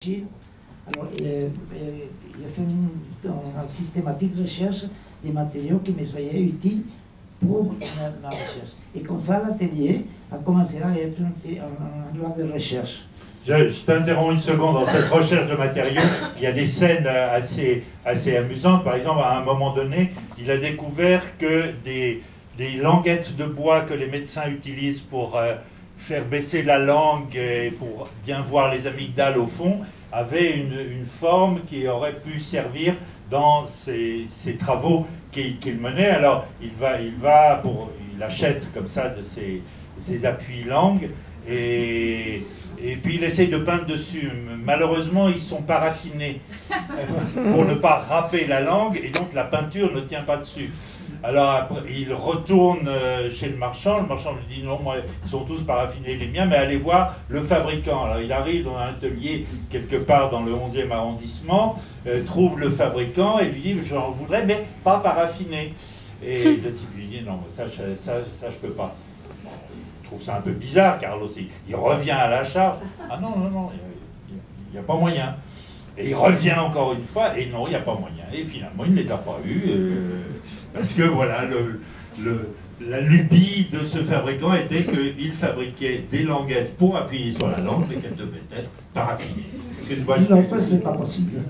Alors, j'ai fait une systématique recherche des matériaux qui me soient utiles pour ma recherche. Et comme ça, l'atelier a commencé à être un endroit de recherche. Je t'interromps une seconde dans cette recherche de matériaux. Il y a des scènes assez amusantes. Par exemple, à un moment donné, il a découvert que des languettes de bois que les médecins utilisent pour faire baisser la langue et pour bien voir les amygdales au fond, avaient une forme qui aurait pu servir dans ces travaux qu'il menait. Alors, il achète comme ça de ces appuis langues et puis il essaye de peindre dessus. Malheureusement, ils sont paraffinés pour ne pas râper la langue et donc la peinture ne tient pas dessus. Alors après, il retourne chez le marchand lui dit non, moi, ils sont tous paraffinés les miens, mais allez voir le fabricant. Alors il arrive dans un atelier quelque part dans le 11e arrondissement, trouve le fabricant et lui dit j'en voudrais, mais pas paraffiné. Et le type lui dit non, ça je peux pas. Je trouve ça un peu bizarre, Carlos. Il revient à la charge. Ah non, il n'y a pas moyen. Et il revient encore une fois, et non, il n'y a pas moyen. Et finalement, il ne les a pas eus, parce que voilà, la lubie de ce fabricant était qu'il fabriquait des languettes pour appuyer sur la langue, mais qu'elles devaient être paraffinées. Non, ça, c'est pas possible.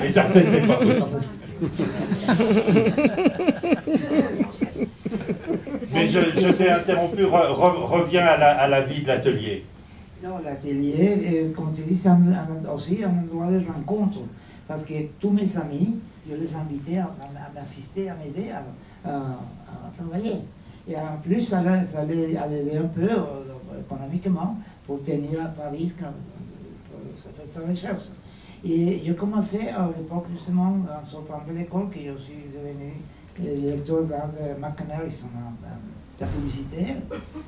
Et ça, c'était pas possible. Mais je t'ai interrompu, reviens à la vie de l'atelier. Non, l'atelier, comme tu dis, c'est aussi un endroit de rencontre. Parce que tous mes amis, je les invitais à m'assister, à m'aider à travailler. Et en plus, ça allait aider un peu économiquement pour tenir à Paris, pour faire sa recherche. Et j'ai commencé à l'époque, justement, en sortant de l'école, que je suis devenu directeur d'art de McNair, la publicité.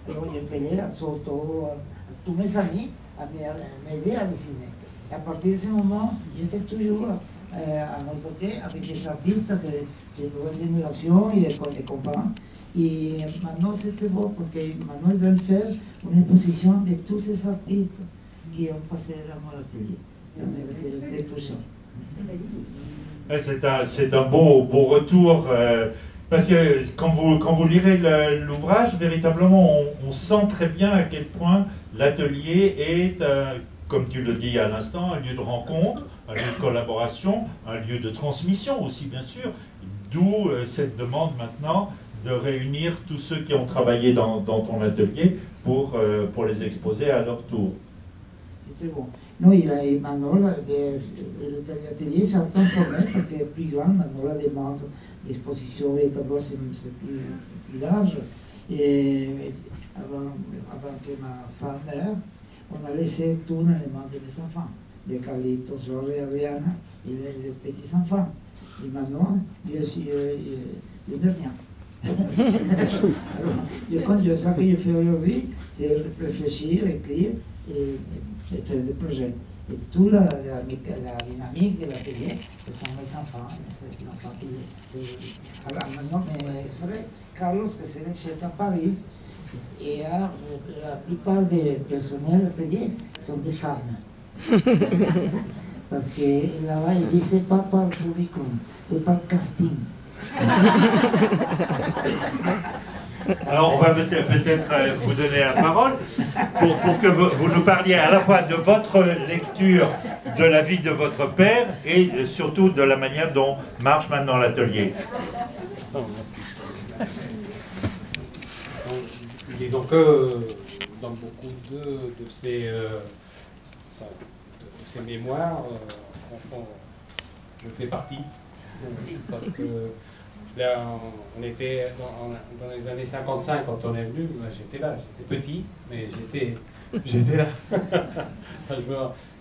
Alors j'ai payé à Soto, à tous mes amis, à m'aider à dessiner. Et à partir de ce moment, j'étais toujours à mon côté avec des artistes de nouvelle génération et des copains. Et maintenant c'est très beau parce que maintenant ils veulent faire une exposition de tous ces artistes qui ont passé dans mon atelier. C'est très touchant. C'est un beau retour. Parce que quand vous lirez l'ouvrage, véritablement, on sent très bien à quel point l'atelier est, comme tu le dis à l'instant, un lieu de rencontre, un lieu de collaboration, un lieu de transmission aussi, bien sûr. D'où cette demande maintenant de réunir tous ceux qui ont travaillé dans ton atelier pour les exposer à leur tour. C'est bon. Non, maintenant, l'atelier s'est transformé parce que est plus grand, maintenant la demande l'exposition véritablement c'est plus large. Et avant que ma femme meure, on a laissé tout dans les mains de mes enfants, de Carlitos, Jorge et Adriana, et les petits-enfants. Et maintenant, je n'ai rien. Alors, ce que je fais aujourd'hui, c'est réfléchir, écrire et faire des projets. Et toute la dynamique de l'atelier, ce sont mes enfants, c'est l'enfant qui alors maintenant, mais vous savez, Carlos, c'est le chef à Paris, et la plupart des personnels de l'atelier sont des femmes. Parce que là-bas, il dit, c'est pas par curriculum, c'est par casting. Alors, on va peut-être vous donner la parole pour que vous nous parliez à la fois de votre lecture de la vie de votre père et surtout de la manière dont marche maintenant l'atelier. Disons que dans beaucoup de ces mémoires, je fais partie, parce que là, on était dans les années 55 quand on est venu. J'étais là, j'étais petit, mais j'étais là.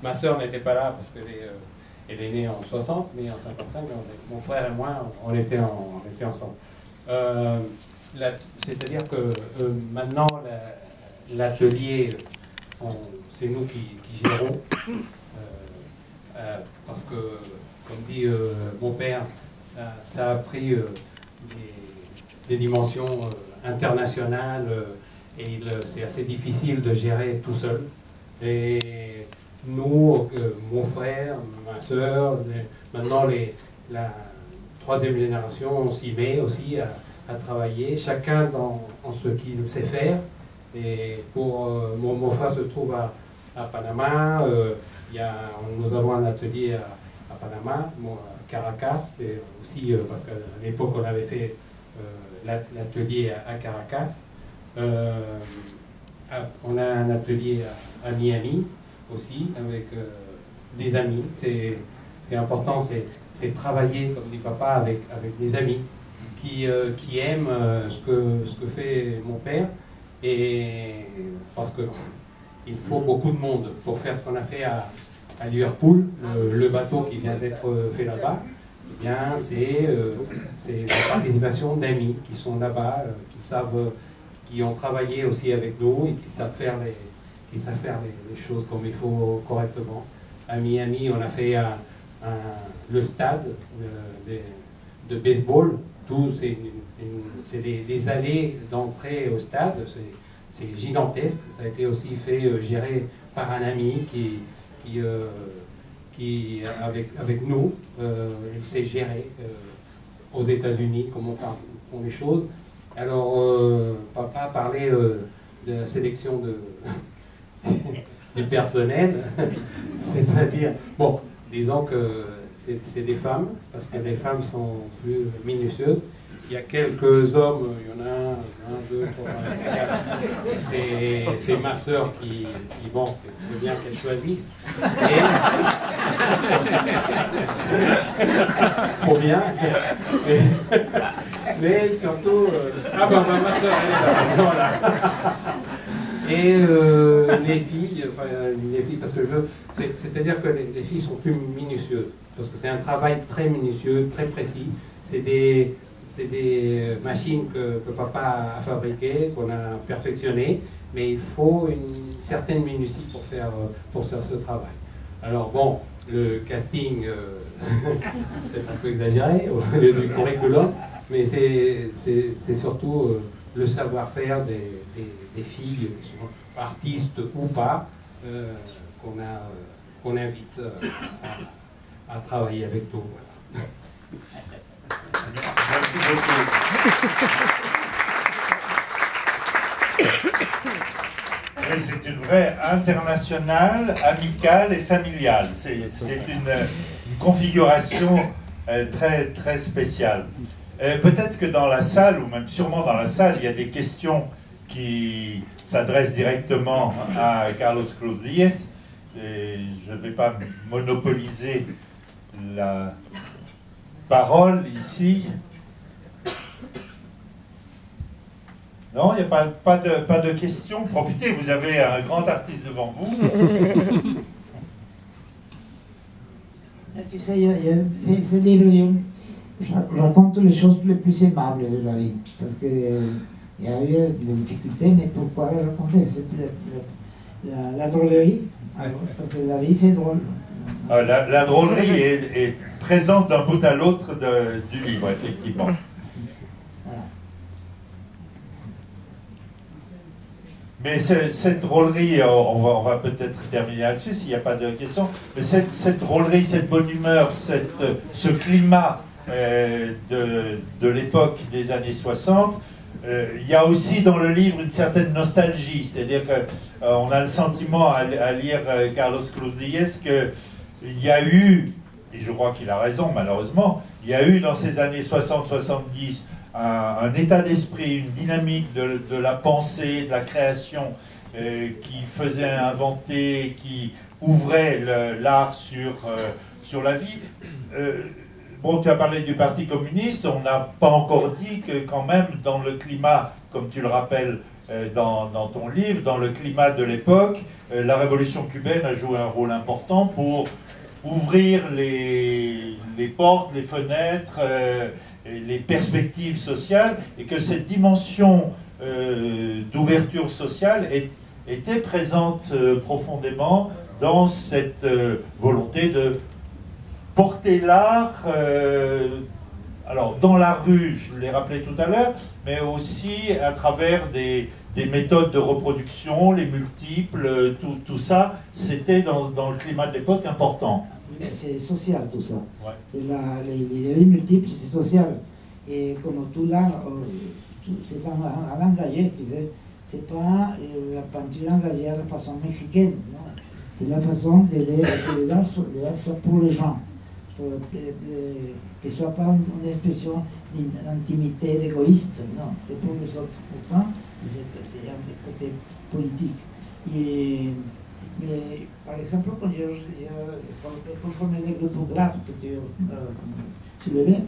Ma soeur n'était pas là parce qu'elle est née en 60, mais en 55, mon frère et moi, on était ensemble. C'est-à-dire que maintenant, l'atelier, c'est nous qui gérons, parce que, comme dit mon père, ça a pris des dimensions internationales et c'est assez difficile de gérer tout seul. Et nous, mon frère, ma soeur, maintenant la troisième génération, on s'y met aussi à travailler, chacun en ce qu'il sait faire. Et pour mon frère se trouve à Panama, nous avons un atelier à Panama, à Caracas, et aussi parce qu'à l'époque on avait fait l'atelier à Caracas. On a un atelier à Miami aussi, avec des amis. C'est important, c'est travailler, comme dit papa, avec des amis qui aiment ce que fait mon père. Et parce qu'il faut beaucoup de monde pour faire ce qu'on a fait à Liverpool, le bateau qui vient d'être fait là-bas. Eh bien, c'est la participation d'amis qui sont là-bas, qui ont travaillé aussi avec nous et qui savent faire les choses comme il faut correctement. À Miami, on a fait le stade de baseball. Tout, c'est des allées d'entrée au stade, c'est gigantesque. Ça a été aussi fait, géré par un ami qui avec nous, il s'est géré aux États-Unis, comment on font les choses. Alors, papa a parlé de la sélection du personnel, c'est-à-dire, bon, disons que c'est des femmes, parce que les femmes sont plus minutieuses. Il y a quelques hommes, il y en a un, deux, trois, quatre. C'est ma sœur qui bon, c'est bien qu'elle choisisse. Trop bien. Mais surtout... ah bah ma sœur, elle est là. Voilà. Et les filles, parce que c'est-à-dire que les filles sont plus minutieuses, parce que c'est un travail très minutieux, très précis. C'est des machines que papa a fabriquées, qu'on a perfectionnées, mais il faut une certaine minutie pour faire ce travail. Alors bon, le casting, c'est un peu exagéré, au lieu du curriculum, mais c'est surtout le savoir-faire des filles, qui sont artistes ou pas, qu'on invite à travailler avec nous. Voilà. Merci beaucoup. C'est une vraie internationale, amicale et familiale. C'est une configuration très, très spéciale. Peut-être que dans la salle, ou même sûrement dans la salle, il y a des questions qui s'adressent directement à Carlos Cruz Diez. Je ne vais pas monopoliser la parole ici. Non, il n'y a pas de questions. Profitez, vous avez un grand artiste devant vous. Tu sais, ce livre, je raconte les choses les plus aimables de la vie. Parce qu'il y a eu des difficultés, mais pourquoi les raconter? C'est la drôlerie. Parce que la vie, c'est drôle. La drôlerie est présente d'un bout à l'autre du livre, effectivement. Voilà. Mais cette drôlerie, on va peut-être terminer là-dessus s'il n'y a pas de questions, mais cette drôlerie, cette bonne humeur, ce climat de l'époque des années 60, il y a aussi dans le livre une certaine nostalgie, c'est-à-dire qu'on a le sentiment à lire Carlos Cruz Diez qu'il y a eu, et je crois qu'il a raison malheureusement, il y a eu dans ces années 60-70 un état d'esprit, une dynamique de la pensée, de la création qui faisait inventer, qui ouvrait l'art sur la vie. Bon, tu as parlé du Parti communiste, on n'a pas encore dit que quand même dans le climat, comme tu le rappelles dans ton livre, dans le climat de l'époque, la révolution cubaine a joué un rôle important pour ouvrir les portes, les fenêtres, les perspectives sociales, et que cette dimension d'ouverture sociale était présente profondément dans cette volonté de porter l'art, alors dans la rue, je l'ai rappelé tout à l'heure, mais aussi à travers des des méthodes de reproduction, les multiples, tout ça, c'était dans le climat de l'époque important. C'est social tout ça. Ouais. Les multiples, c'est social. Et comme tout là, c'est en langage, tu veux. C'est pas la peinture engagée à la façon mexicaine, non. C'est la façon de les faire pour les gens. Que ce ne soit pas une expression d'intimité, d'égoïste, non. C'est pour les autres. Pourtant, c'est un côté politique. Mais, par exemple, quand je connais les groupes graves que tu soulevais,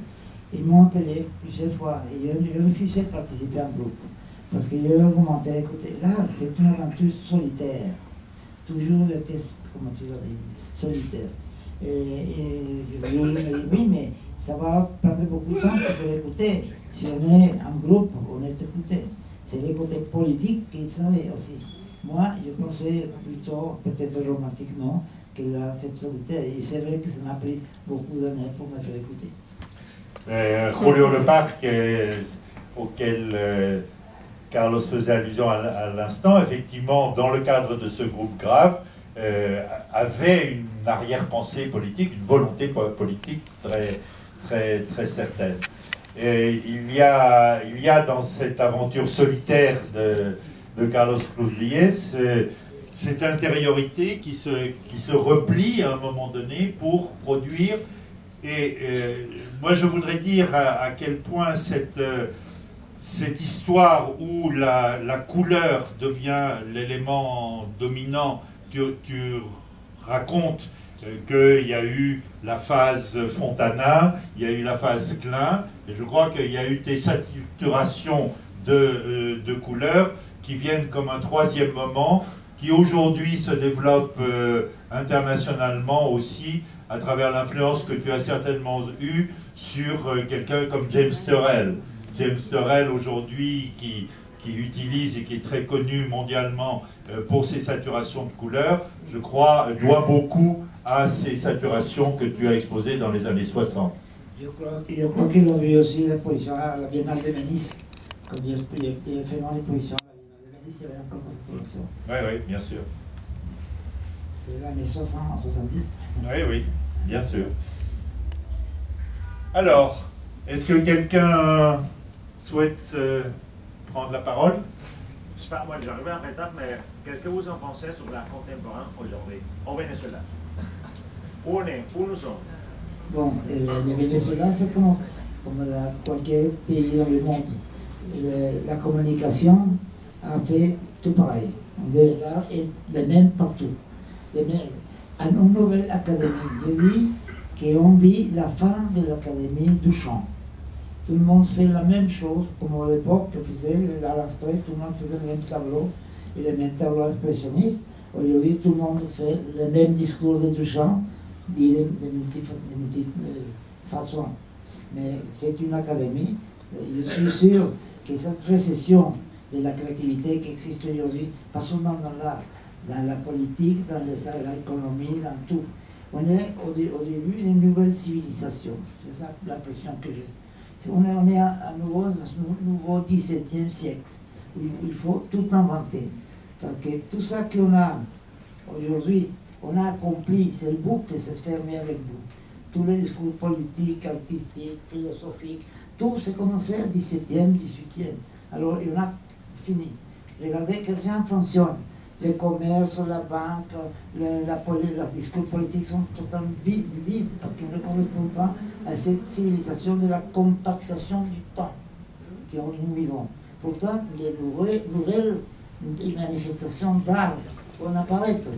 ils m'ont appelé plusieurs fois et je refusais de participer à un groupe. Parce que je argumentais, écoutez, là, c'est une aventure solitaire. Toujours le test, comment tu l'as dit, solitaire. Et je me dis, oui, mais ça va prendre beaucoup de temps pour l'écouter. Si on est en groupe, on est écouté. C'est le côté politique qu'il savait aussi. Moi, je pensais plutôt, peut-être romantiquement, que là, c'est solitaire. Et c'est vrai que ça m'a pris beaucoup d'années pour me faire écouter. Julio Leparc, auquel Carlos faisait allusion à l'instant, effectivement, dans le cadre de ce groupe grave, avait une arrière-pensée politique, une volonté politique très certaine. Et il y a dans cette aventure solitaire de Carlos Cruz Diez cette intériorité qui se replie à un moment donné pour produire. Et moi, je voudrais dire à quel point cette histoire où la couleur devient l'élément dominant, tu racontes qu'il y a eu la phase Fontana, il y a eu la phase Klein, et je crois qu'il y a eu des saturations de couleurs qui viennent comme un troisième moment, qui aujourd'hui se développe internationalement aussi, à travers l'influence que tu as certainement eue sur quelqu'un comme James Turrell. James Turrell aujourd'hui qui utilise et qui est très connu mondialement pour ses saturations de couleurs, je crois, doit beaucoup à ces saturations que tu as exposées dans les années 60. Je crois qu'il a vu aussi l'exposition à la Biennale de Venise. Quand il a fait l'exposition à la Biennale de Venise, il y avait encore une saturation. Oui, bien sûr. C'est les années 60, 70. Oui, bien sûr. Alors, est-ce que quelqu'un souhaite prendre la parole? Je sais pas, moi j'arrive en retard, mais qu'est-ce que vous en pensez sur l'art contemporain aujourd'hui, au Venezuela? Où nous sommes? Bon, le Venezuela, c'est comme qualquer pays dans le monde. La communication a fait tout pareil. L'art est le même partout. À une nouvelle académie, je dis qu'on vit la fin de l'académie du chant. Tout le monde fait la même chose, comme à l'époque, que faisait l'Alastrée, tout le monde faisait le même tableau, et le même tableau expressionniste. Aujourd'hui, tout le monde fait le même discours de Duchamp, dit de multiples façons. Mais c'est une académie. Je suis sûr que cette récession de la créativité qui existe aujourd'hui, pas seulement dans l'art, dans la politique, dans l'économie, dans tout. On est au début d'une nouvelle civilisation. C'est ça l'impression que j'ai. On est à nouveau dans un nouveau 17e siècle, où il faut tout inventer. Parce que tout ça qu'on a aujourd'hui, on a accompli, c'est le bouc qui s'est fermé avec nous. Tous les discours politiques, artistiques, philosophiques, tout s'est commencé au 17e, 18e. Alors on a fini. Regardez que rien ne fonctionne. Le commerce, la banque, les discours politiques sont totalement vides parce qu'ils ne correspondent pas à cette civilisation de la compactation du temps que nous vivons. Pourtant, les nouvelles manifestations d'art vont apparaître.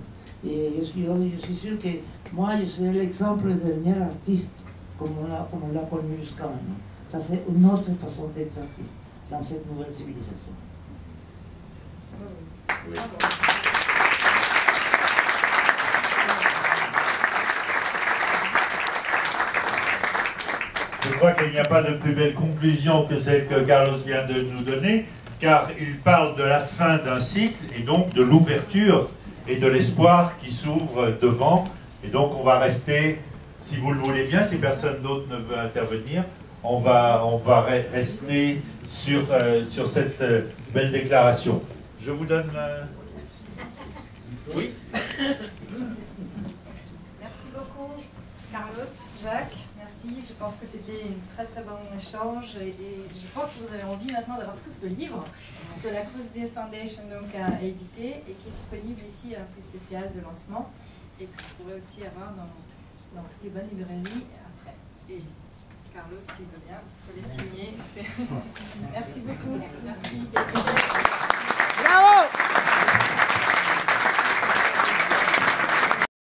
Et je suis sûr que moi, je serai l'exemple de devenir artiste comme on l'a connu jusqu'à maintenant. Ça, c'est une autre façon d'être artiste dans cette nouvelle civilisation. Oui. Je crois qu'il n'y a pas de plus belle conclusion que celle que Carlos vient de nous donner, car il parle de la fin d'un cycle et donc de l'ouverture et de l'espoir qui s'ouvre devant. Et donc on va rester, si vous le voulez bien, si personne d'autre ne veut intervenir, on va rester sur cette belle déclaration. Je vous donne... Oui. Merci beaucoup, Carlos, Jacques. Merci. Je pense que c'était un très très bon échange et je pense que vous avez envie maintenant d'avoir tous le livre que la Cruz Diaz Foundation donc, a édité et qui est disponible ici à un prix spécial de lancement et que vous pourrez aussi avoir dans toutes les bonnes librairies après. Et Carlos, s'il veut bien, vous pouvez signer. Merci beaucoup. Merci.